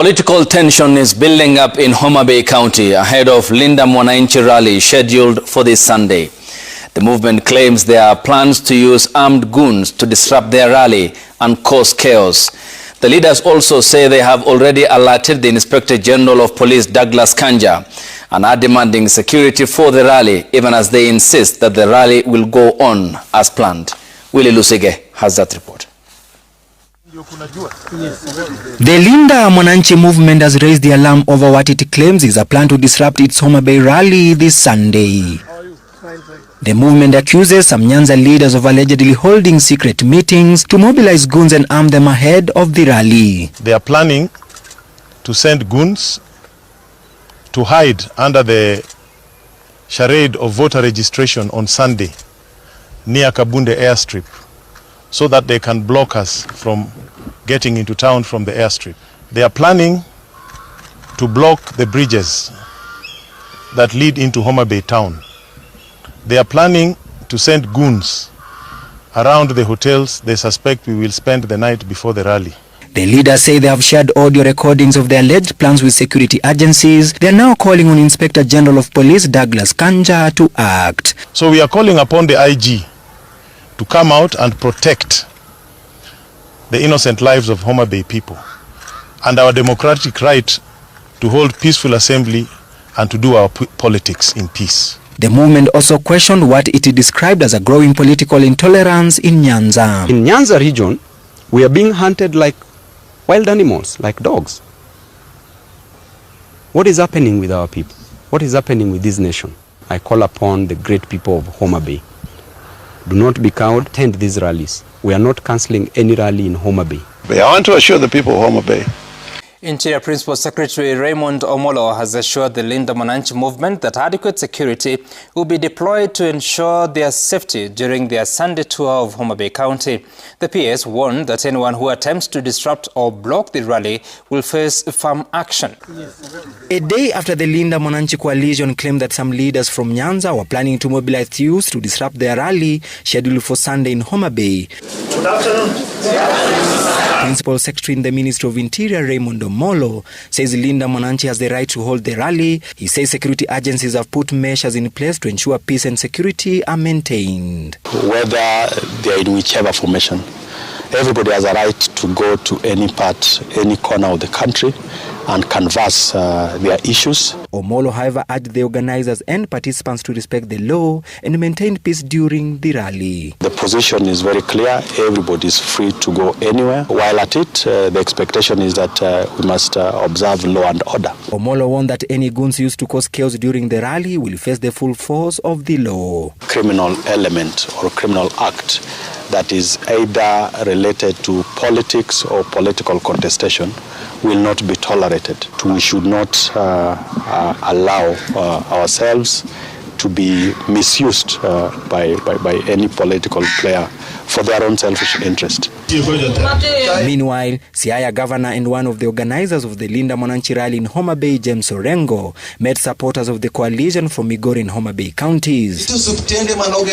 Political tension is building up in Homa Bay County ahead of Linda Mwananchi rally scheduled for this Sunday. The movement claims there are plans to use armed goons to disrupt their rally and cause chaos. The leaders also say they have already alerted the Inspector General of Police, Douglas Kanja, and are demanding security for the rally, even as they insist that the rally will go on as planned. Willie Lusige has that report. The Linda Mwananchi movement has raised the alarm over what it claims is a plan to disrupt its Homa Bay rally this Sunday. The movement accuses some Nyanza leaders of allegedly holding secret meetings to mobilize goons and arm them ahead of the rally. They are planning to send goons to hide under the charade of voter registration on Sunday near Kabunde airstrip, so that they can block us from getting into town from the airstrip. They are planning to block the bridges that lead into Homa Bay town. They are planning to send goons around the hotels they suspect we will spend the night before the rally. The leaders say they have shared audio recordings of their alleged plans with security agencies. They are now calling on Inspector General of Police Douglas Kanja to act. So we are calling upon the IG to come out and protect the innocent lives of Homa Bay people and our democratic right to hold peaceful assembly and to do our politics in peace. The movement also questioned what it described as a growing political intolerance in Nyanza. In Nyanza region, we are being hunted like wild animals, like dogs. What is happening with our people? What is happening with this nation? I call upon the great people of Homa Bay. Do not be cowed, attend these rallies. We are not cancelling any rally in Homa Bay. I want to assure the people of Homa Bay. Interior Principal Secretary Raymond Omolo has assured the Linda Mwananchi movement that adequate security will be deployed to ensure their safety during their Sunday tour of Homa Bay County. The PS warned that anyone who attempts to disrupt or block the rally will face firm action. A day after the Linda Mwananchi coalition claimed that some leaders from Nyanza were planning to mobilize youths to disrupt their rally scheduled for Sunday in Homa Bay. Good afternoon. Principal Secretary in the Ministry of Interior, Raymond Omolo, says Linda Mwananchi has the right to hold the rally. He says security agencies have put measures in place to ensure peace and security are maintained. Whether they are in whichever formation, everybody has a right to go to any part, any corner of the country and canvass their issues. Omolo, however, urged the organizers and participants to respect the law and maintain peace during the rally. The position is very clear. Everybody is free to go anywhere. While at it, the expectation is that we must observe law and order. Omolo warned that any goons used to cause chaos during the rally will face the full force of the law. Criminal element or criminal act that is either related to politics or political contestation will not be tolerated. We should not allow ourselves to be misused by any political player for their own selfish interest. Meanwhile, Siaya Governor and one of the organizers of the Linda Mwananchi rally in Homa Bay, James Orengo, met supporters of the coalition from Migori and Homa Bay counties.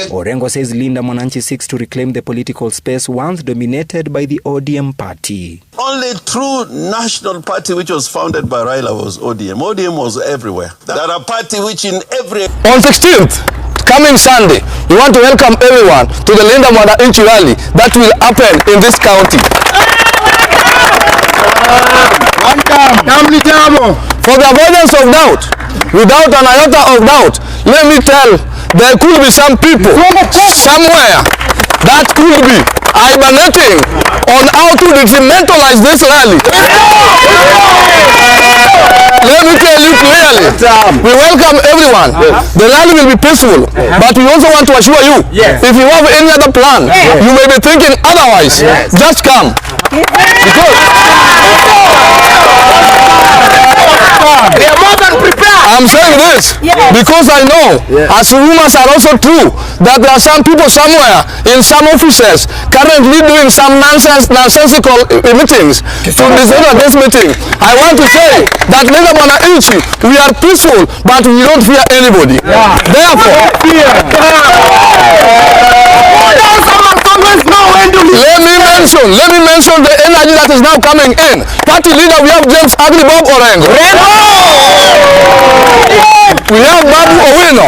Orengo says Linda Mwananchi seeks to reclaim the political space once dominated by the ODM party. Only true national party which was founded by Raila was ODM. ODM was everywhere. There are a party which in every... On 16th, coming Sunday, we want to welcome everyone to the Linda Mwananchi rally that will happen in this county. For the avoidance of doubt, without an iota of doubt, let me tell, there could be some people somewhere that could be hibernating on how to detrimentalize this rally. Let me tell you clearly, we welcome everyone. The rally will be peaceful, but we also want to assure you, if you have any other plan, you may be thinking otherwise, just come. They are more than prepared. I'm saying this because I know, as rumors are also true, that there are some people somewhere in some offices currently doing some nonsensical meetings to disorder this meeting. I want to say that Linda Mwananchi, we are peaceful, but we don't fear anybody. Therefore, Let me mention the energy that is now coming in. Party leader, we have James Bob Orengo. We have Babu Owino.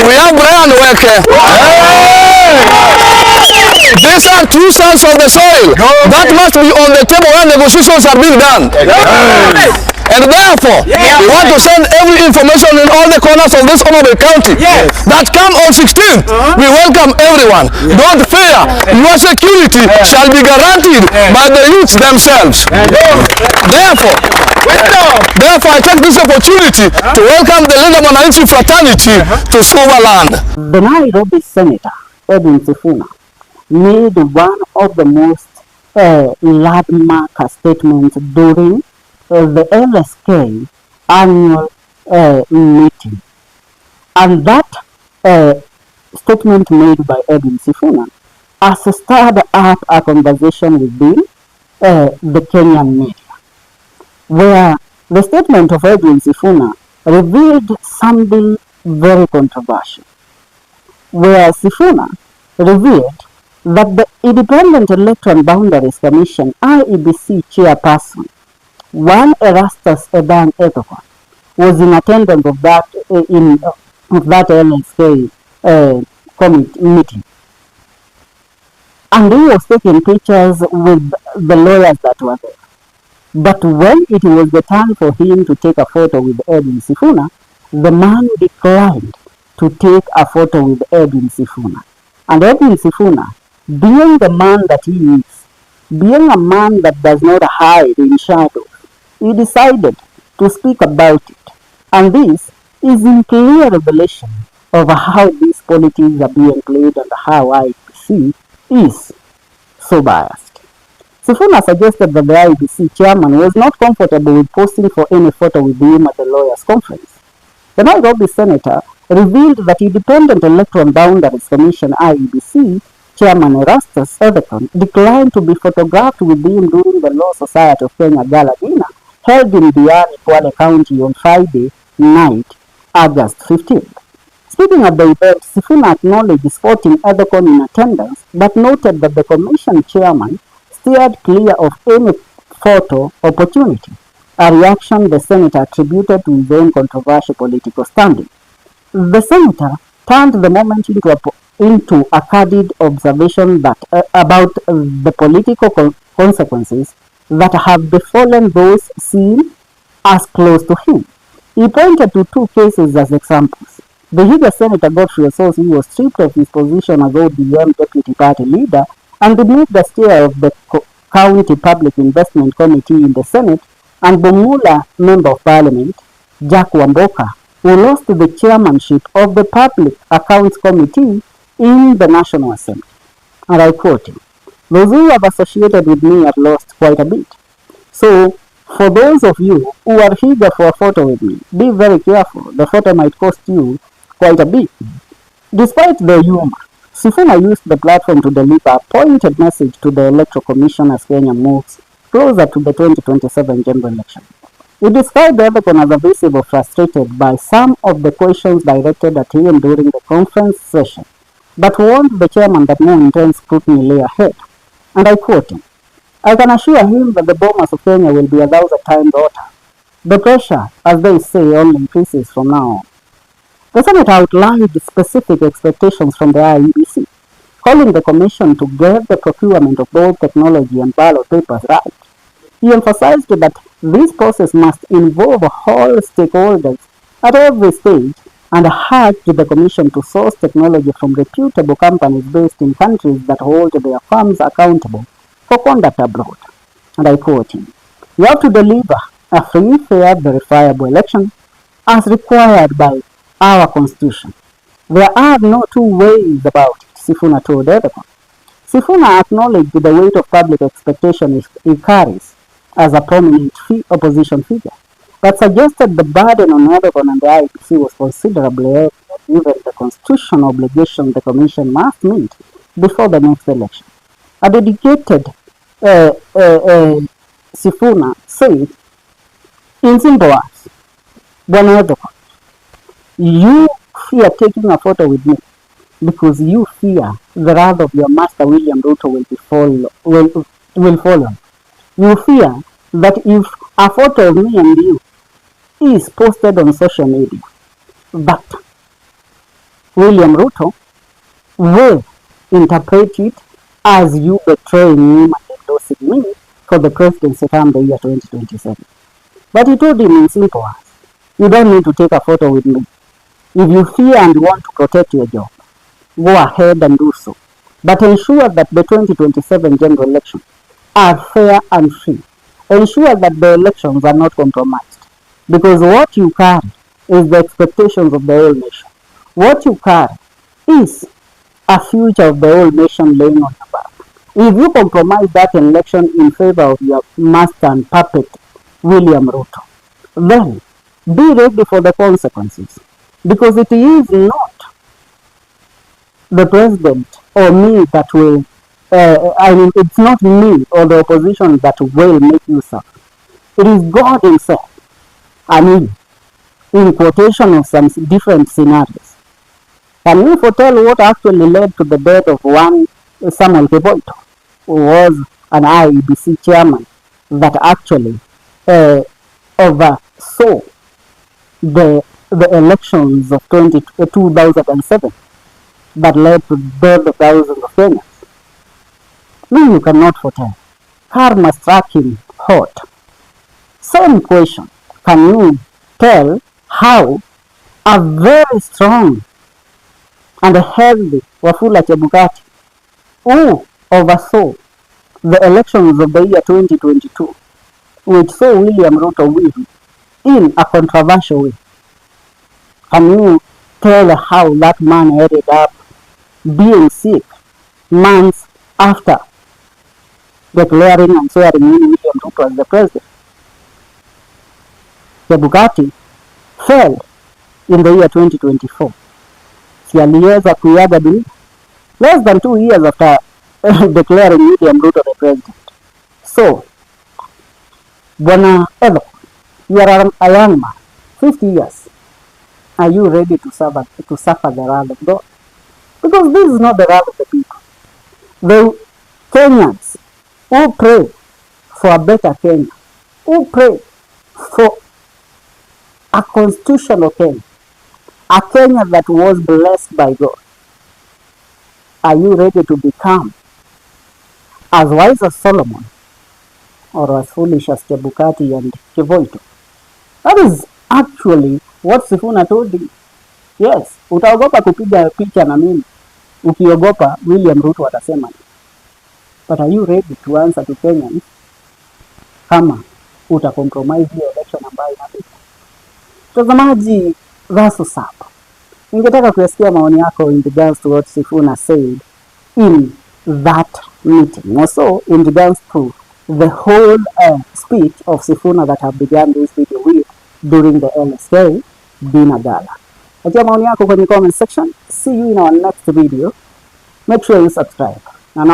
We have Brian Weke. These are two sons of the soil. That must be on the table when negotiations are being done. And therefore, we want to send every information in all the corners of this Bomba County that come on 16th. We welcome everyone. Don't fear. Your security shall be guaranteed by the youths themselves. Therefore, I take this opportunity to welcome the Linda Mwananchi fraternity to Suvaland. The Nairobi Senator, Sifuna, made one of the most landmark statements during the LSK annual meeting. And that statement made by Sifuna has stirred up a conversation within the Kenyan media, where the statement of Sifuna revealed something very controversial, where Sifuna revealed that the Independent Electoral Boundaries Commission IEBC chairperson, one Erastus Edan Ethokon, was in attendance of that LSK committee meeting, and he was taking pictures with the lawyers that were there. But when it was the time for him to take a photo with Sifuna, the man declined to take a photo with Sifuna. And Sifuna, being the man that he is, being a man that does not hide in shadows, he decided to speak about it. And this is in clear revelation of how these politics are being played and how IEBC is so biased. Sifuna suggested that the IEBC chairman was not comfortable with posting for any photo with him at the lawyers' conference. The Nairobi senator revealed that Independent Electoral Boundaries Commission IEBC chairman Erastus Ethokon declined to be photographed with him during the Law Society of Kenya Gala dinner held in Diani, Kwale County on Friday night, August 15th. Speaking at the event, Sifuna acknowledged spotting Ethokon in attendance, but noted that the commission chairman steered clear of any photo opportunity, a reaction the senator attributed to his own controversial political standing. The senator turned the moment into a candid observation that about the political consequences that have befallen those seen as close to him. He pointed to two cases as examples. The Higa Senator Godfrey Ossos, who was stripped of his position as ODM deputy party leader and removed as chair of the County Public Investment Committee in the Senate, and Bomula Member of Parliament, Jack Wamboka, who lost the chairmanship of the Public Accounts Committee in the National Assembly. And I quote him, "Those who have associated with me have lost quite a bit. So, for those of you who are eager for a photo with me, be very careful. The photo might cost you quite a bit." Despite the humor, Sifuna used the platform to deliver a pointed message to the Electoral Commission as Kenya moves closer to the 2027 general election. He described Ethokon as visible frustrated by some of the questions directed at him during the conference session, but warned the chairman that more intense scrutiny lay ahead. And I quote him, "I can assure him that the bombers of Kenya will be 1,000 times hotter. The pressure, as they say, only increases from now on." The Senate outlined specific expectations from the IEBC, calling the Commission to get the procurement of both technology and ballot papers right. He emphasized that this process must involve all stakeholders at every stage and urged the Commission to source technology from reputable companies based in countries that hold their firms accountable for conduct abroad. And I quote him, "You have to deliver a free, fair, verifiable election as required by our Constitution. There are no two ways about it," Sifuna told Ethokon. Sifuna acknowledged the weight of public expectation he carries as a prominent opposition figure, but suggested the burden on Ethokon and the IEBC was considerably heavy, given the constitutional obligation the Commission must meet before the next election. A dedicated Sifuna said, in simple words, "Bwana Ethokon, you fear taking a photo with me. because you fear the wrath of your master William Ruto will follow. You fear that if a photo of me and you is posted on social media, that William Ruto will interpret it as you betraying him and endorsing me for the presidency term the year 2027. But he told him in simple words, you don't need to take a photo with me. If you fear and want to protect your job, go ahead and do so. But ensure that the 2027 general elections are fair and free. Ensure that the elections are not compromised. Because what you carry is the expectations of the whole nation. What you carry is a future of the whole nation laying on your back. If you compromise that election in favor of your master and puppet, William Ruto, then be ready for the consequences. Because it is not the president or me that will, it's not me or the opposition that will make you suffer. It is God himself. I mean, in quotation of some different scenarios. Can you foretell what actually led to the death of one Samuel Kiboito, who was an IEBC chairman that actually oversaw the elections of 2007 that led to the death of thousands of Kenyans? No, you cannot foretell. Karma struck him hot. Same question. Can you tell how a very strong and healthy Wafula Chebukati, who oversaw the elections of the year 2022, which saw William Ruto win in a controversial way, can you tell how that man ended up being sick months after declaring and swearing in William Ruto as the president? Chebukati fell in the year 2024. Si aliweza kuiaga dunia less than 2 years after declaring William Ruto the president. So, Bwana Edo, you are a young man, 50 years. Are you ready to suffer the wrath of God? Because this is not the wrath of the people. The Kenyans who pray for a better Kenya, who pray for a constitutional Kenya, a Kenya that was blessed by God. Are you ready to become as wise as Solomon or as foolish as Chebukati and Kiboito? That is actually what Sifuna told him. Yes, utaogopa kupiga picha na mimi, ukiogopa William Ruto atasema. But are you ready to answer to Kenyans kama utacompromise the election ambayo inapita? Mtazamaji, that's what's up. Ningetaka kuyasikia maoni yako in regards to what Sifuna said in that meeting. Also, in regards to the whole speech of Sifuna that have begun this video with during the LSK dinner gala. Achia maoni yako kwenye comment section. See you in our next video. Make sure you subscribe. Na